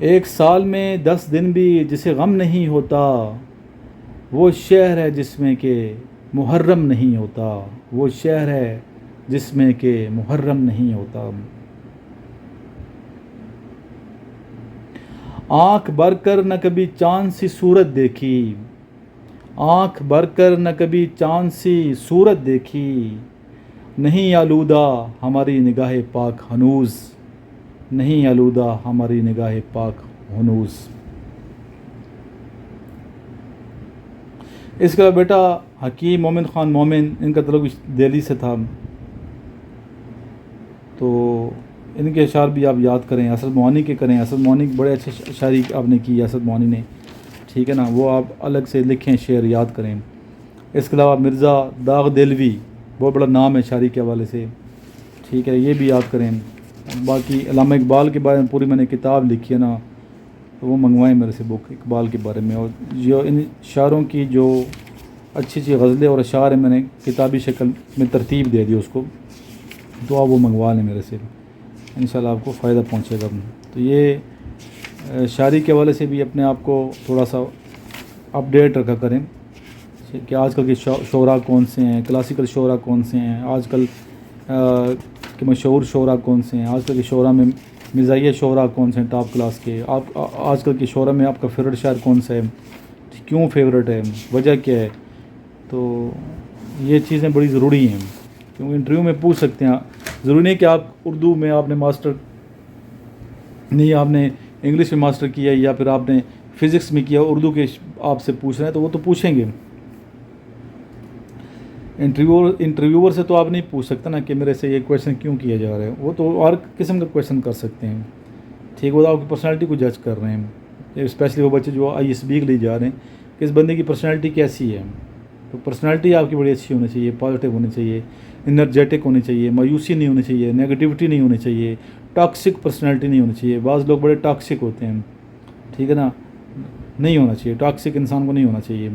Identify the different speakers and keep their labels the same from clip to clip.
Speaker 1: ایک سال میں 10 دن بھی جسے غم نہیں ہوتا، وہ شہر ہے جس میں کہ محرم نہیں ہوتا، وہ شہر ہے جس میں کہ محرم نہیں ہوتا۔ آنکھ بھر کر نہ کبھی چاند سی صورت دیکھی، آنکھ بھر کر نہ کبھی چاند سی صورت دیکھی، نہیں آلودہ ہماری نگاہ پاک ہنوز، نہیں آلودہ ہماری نگاہ پاک ہنوز۔ اس کا بیٹا حکیم مومن خان مومن، ان کا تعلق دہلی سے تھا، تو ان کے اشعار بھی آپ یاد کریں، اسد موانی کے کریں۔ اسد موانی بڑے اچھے شاعری آپ نے کی اسد موانی نے، ٹھیک ہے نا، وہ آپ الگ سے لکھیں، شعر یاد کریں۔ اس کے علاوہ مرزا داغ دہلوی، بہت بڑا نام ہے شاعری کے حوالے سے، ٹھیک ہے، یہ بھی یاد کریں۔ باقی علامہ اقبال کے بارے میں پوری میں نے کتاب لکھی ہے نا، تو وہ منگوائیں میرے سے بک اقبال کے بارے میں، اور جو ان شاعروں کی جو اچھی اچھی غزلیں اور اشعار ہیں میں نے کتابی شکل میں ترتیب دے دی اس کو، تو آپ وہ منگوا لیں میرے سے، انشاءاللہ آپ کو فائدہ پہنچے گا۔ تو یہ شاعری کے حوالے سے بھی اپنے آپ کو تھوڑا سا اپڈیٹ رکھا کریں کہ آج کل کے شعراء کون سے ہیں، کلاسیکل شعراء کون سے ہیں، آج کل کے مشہور شعراء کون سے ہیں، آج کل کے شعراء میں مزاحیہ شعراء کون سے ہیں ٹاپ کلاس کے، آپ آج کل کے شعراء میں آپ کا فیوریٹ شاعر کون سا ہے، کیوں فیوریٹ ہے، وجہ کیا ہے۔ تو یہ چیزیں بڑی ضروری ہیں، کیونکہ انٹرویو میں پوچھ سکتے ہیں۔ ضروری نہیں کہ آپ اردو میں آپ نے ماسٹر نہیں، آپ نے انگلش میں ماسٹر کیا یا پھر آپ نے فزکس میں کیا، اردو کے آپ سے پوچھ رہے ہیں تو وہ تو پوچھیں گے۔ انٹرویور سے تو آپ نہیں پوچھ سکتے نا کہ میرے سے یہ کویشچن کیوں کیا جا رہا ہے، وہ تو ہر قسم کا کویشچن کر سکتے ہیں، ٹھیک، وہ آپ کی پرسنالٹی کو جج کر رہے ہیں، اسپیشلی وہ بچے جو ISB کے لیے جا رہے ہیں کہ اس بندے کی پرسنالٹی کیسی ہے۔ تو پرسنالٹی آپ کی بڑی اچھی ہونی چاہیے، پازیٹیو ہونی چاہیے، انرجیٹک ہونی چاہیے، مایوسی نہیں ہونی چاہیے، نیگیٹیوٹی نہیں ہونی چاہیے، ٹاکسک پرسنالٹی نہیں ہونی چاہیے۔ بعض لوگ بڑے ٹاکسک ہوتے ہیں، ٹھیک ہے نا، نہیں ہونا چاہیے، ٹاکسک انسان کو نہیں ہونا چاہیے۔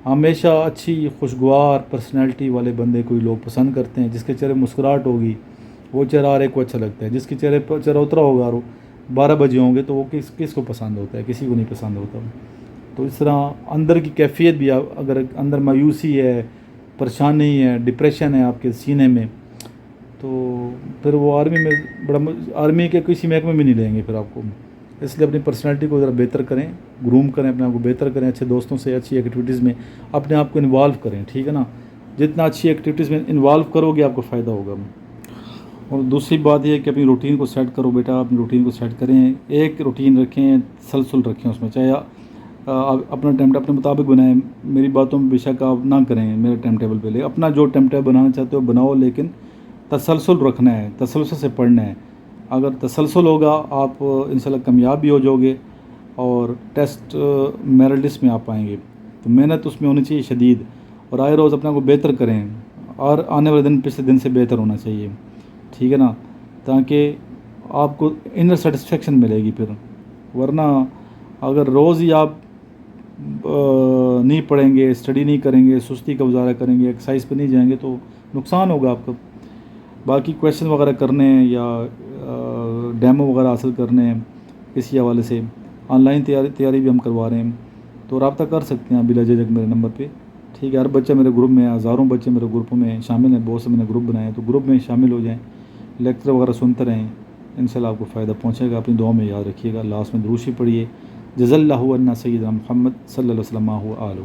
Speaker 1: ہمیشہ اچھی خوشگوار پرسنالٹی والے بندے کوئی لوگ پسند کرتے ہیں، جس کے چہرے مسکراہٹ ہوگی وہ چہرہ ہر ایک کو اچھا لگتا ہے، جس کے چہرے پر چہرہ اترا ہوگا اور 12 بجے ہوں گے تو وہ کس کو پسند ہوتا ہے، کسی کو نہیں پسند ہوتا۔ تو اس طرح اندر کی کیفیت بھی، اگر اندر مایوسی ہے، پریشانی ہے، ڈپریشن ہے آپ کے سینے میں، تو پھر وہ آرمی میں آرمی کے کسی محکمے میں نہیں لیں گے پھر آپ کو۔ اس لیے اپنی پرسنالٹی کو ذرا بہتر کریں، گروم کریں، اپنے آپ کو بہتر کریں، اچھے دوستوں سے اچھی ایکٹیویٹیز میں اپنے آپ کو انوالو کریں، ٹھیک ہے نا، جتنا اچھی ایکٹیویٹیز میں انوالو کرو گے آپ کو فائدہ ہوگا۔ اور دوسری بات یہ ہے کہ اپنی روٹین کو سیٹ کرو بیٹا، اپنی روٹین کو سیٹ کریں، ایک روٹین رکھیں، تسلسل رکھیں اس میں، چاہے اپنا ٹائم ٹیبل اپنے مطابق بنائیں، میری باتوں میں بے شک آپ نہ کریں میرے ٹائم ٹیبل پہ، لے اپنا جو ٹائم ٹیبل بنانا چاہتے ہو بناؤ، لیکن تسلسل رکھنا ہے، تسلسل سے پڑھنا ہے۔ اگر تسلسل ہوگا آپ انشاءاللہ کامیاب بھی ہو جاؤ گے، اور ٹیسٹ میرٹ لسٹ میں آپ آئیں گے۔ تو محنت اس میں ہونی چاہیے شدید، اور آئے روز اپنے کو بہتر کریں، اور آنے والے دن پچھلے دن سے بہتر ہونا چاہیے، ٹھیک ہے نا، تاکہ آپ کو انر سیٹسفیکشن ملے گی پھر۔ ورنہ اگر روز ہی آپ نہیں پڑھیں گے، اسٹڈی نہیں کریں گے، سستی کا مظاہرہ کریں گے، ایکسرسائز پہ نہیں جائیں گے تو نقصان ہوگا آپ کا۔ باقی کویشچن وغیرہ کرنے ہیں یا ڈیمو وغیرہ حاصل کرنے ہیں کسی حوالے سے، آن لائن تیاری بھی ہم کروا رہے ہیں، تو رابطہ کر سکتے ہیں بلا جھجک میرے نمبر پہ، ٹھیک ہے۔ ہر بچہ میرے گروپ میں، ہزاروں بچے میرے گروپوں میں شامل ہیں، بہت سے میں نے گروپ بنائے ہیں، تو گروپ میں شامل ہو جائیں، لیکچر وغیرہ سنتے رہیں، انشاءاللہ آپ کو فائدہ پہنچے گا۔ اپنی دعاؤں میں یاد رکھیے گا، لاسٹ میں دروشی پڑھیے، جزا اللہ عنا سیدنا محمد صلی اللہ علیہ وسلم آلہ۔